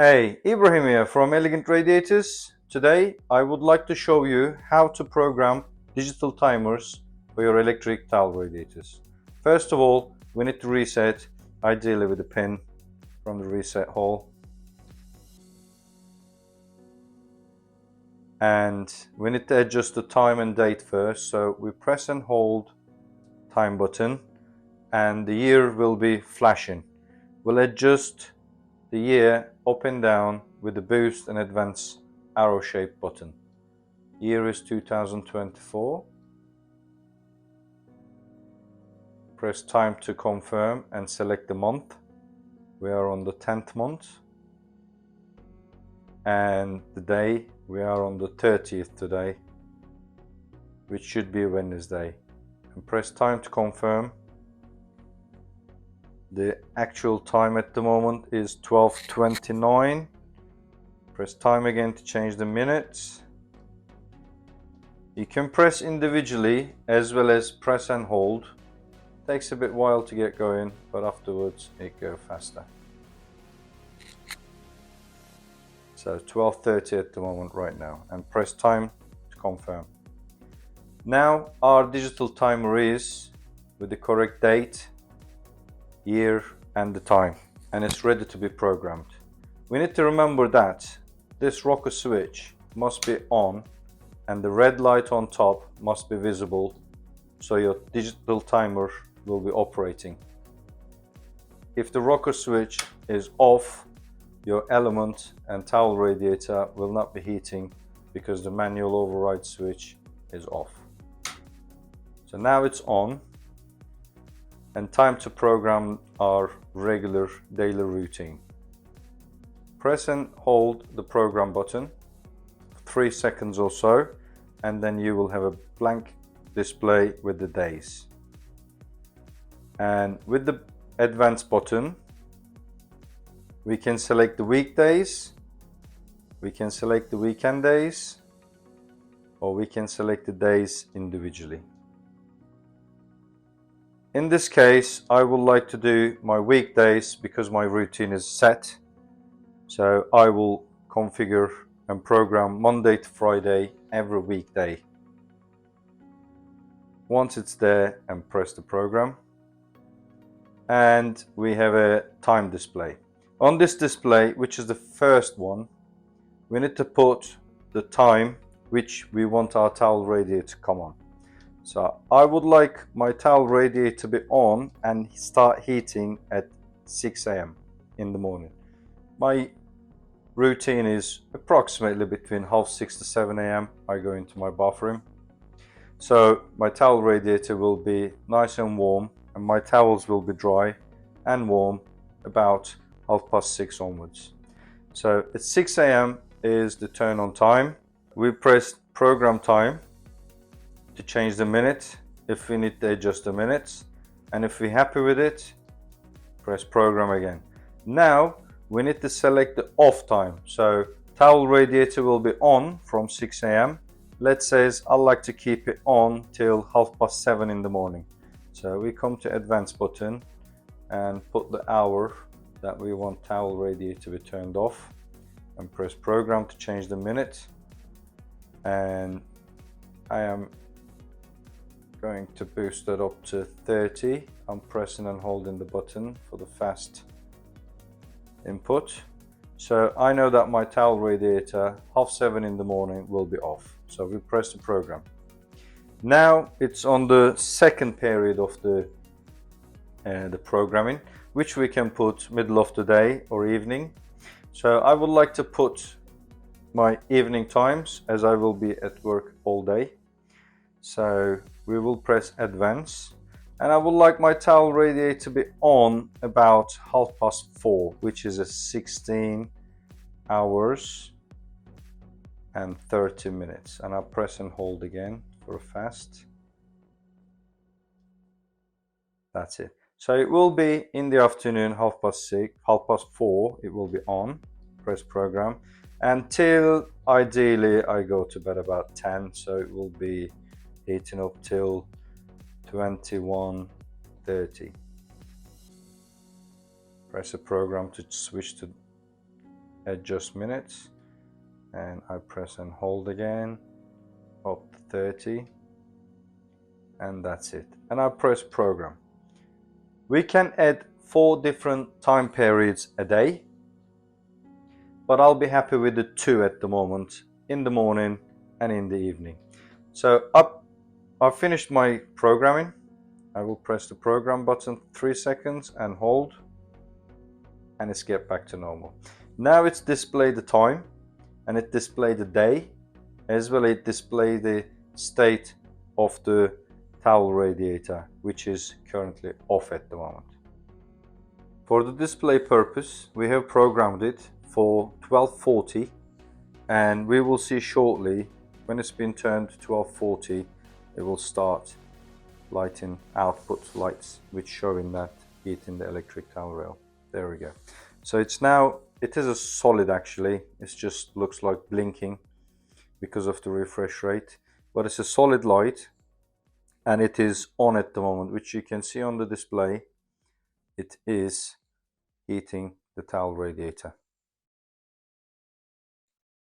Hey, Ibrahim here from Elegant Radiators. Today I would like to show you how to program digital timers for your electric towel radiators. First of all, we need to reset, ideally with a pin from the reset hole. And we need to adjust the time and date first, so we press and hold time button and the year will be flashing. We'll adjust the year up and down with the boost and advance arrow shaped button. Year is 2024. Press time to confirm and select the month. We are on the 10th month. And the day, we are on the 30th today, which should be Wednesday. And press time to confirm. The actual time at the moment is 12:29. Press time again to change the minutes. You can press individually as well as press and hold. Takes a bit while to get going, but afterwards it goes faster. So 12:30 at the moment right now, and press time to confirm. Now our digital timer is with the correct date, year and the time, and it's ready to be programmed. We need to remember that this rocker switch must be on and the red light on top must be visible, so your digital timer will be operating. If the rocker switch is off, your element and towel radiator will not be heating because the manual override switch is off. So now it's on, and time to program our regular daily routine. Press and hold the program button for 3 seconds or so, and then you will have a blank display with the days. And with the advance button, we can select the weekdays, we can select the weekend days, or we can select the days individually. In this case, I would like to do my weekdays because my routine is set. So I will configure and program Monday to Friday every weekday. Once it's there, and press the program. And we have a time display. On this display, which is the first one, we need to put the time which we want our towel radiator to come on. So I would like my towel radiator to be on and start heating at 6 a.m. in the morning. My routine is approximately between 6:30 to 7 a.m. I go into my bathroom. So my towel radiator will be nice and warm, and my towels will be dry and warm about 6:30 onwards. So at 6 a.m. is the turn on time. We press program time to change the minute if we need to adjust the minutes, and if we're happy with it, press program again. Now we need to select the off time. So towel radiator will be on from 6 a.m. Let's say I'd like to keep it on till 7:30 in the morning. So we come to advance button and put the hour that we want towel radiator to be turned off, and press program to change the minute. And I am going to boost it up to 30. I'm pressing and holding the button for the fast input. So I know that my towel radiator 7:30 in the morning will be off. So we press the program. Now it's on the second period of the programming, which we can put middle of the day or evening. So I would like to put my evening times, as I will be at work all day. So we will press advance, and I would like my towel radiator to be on about 4:30, which is a 16 hours and 30 minutes. And I'll press and hold again for a fast. That's it. So it will be in the afternoon, 6:30, 4:30, it will be on. Press program until ideally I go to bed about 10, so it will be heating up till 21:30. Press a program to switch to adjust minutes, and I press and hold again up to 30, and that's it. And I press program. We can add 4 different time periods a day, but I'll be happy with the 2 at the moment, in the morning and in the evening. So I've finished my programming. I will press the program button 3 seconds and hold, and it's get back to normal. Now it's display the time, and it display the day, as well it display the state of the towel radiator, which is currently off at the moment. For the display purpose, we have programmed it for 1240, and we will see shortly when it's been turned to 1240, it will start lighting output lights, which showing that heating the electric towel rail. There we go. So it's now, it is a solid actually, it just looks like blinking because of the refresh rate, but it's a solid light, and it is on at the moment, which you can see on the display. It is heating the towel radiator.